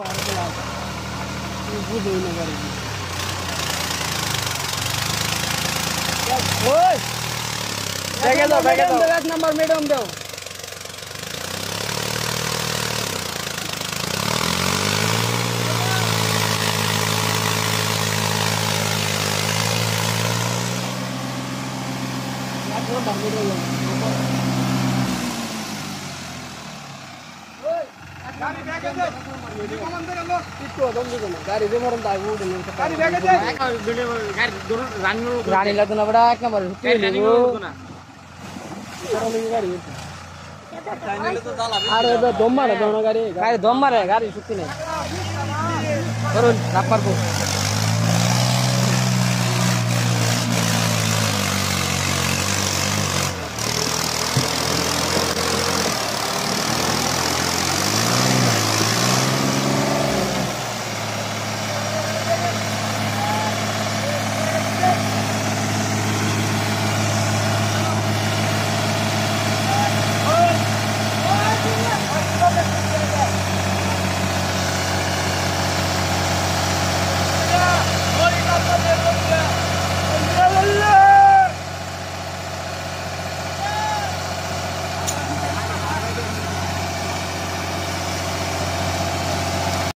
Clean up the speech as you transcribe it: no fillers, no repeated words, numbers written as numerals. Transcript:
আর বলা বুঝই না গাড়ি ওই ব্যাগে দাও এক নাম্বার ম্যাডাম দাও রানী লাগতো না বড় এক নাম্বার আরে দম মারে গাড়ি দম মারে গাড়ি সত্যি নেই ধরুন রাখ পারবো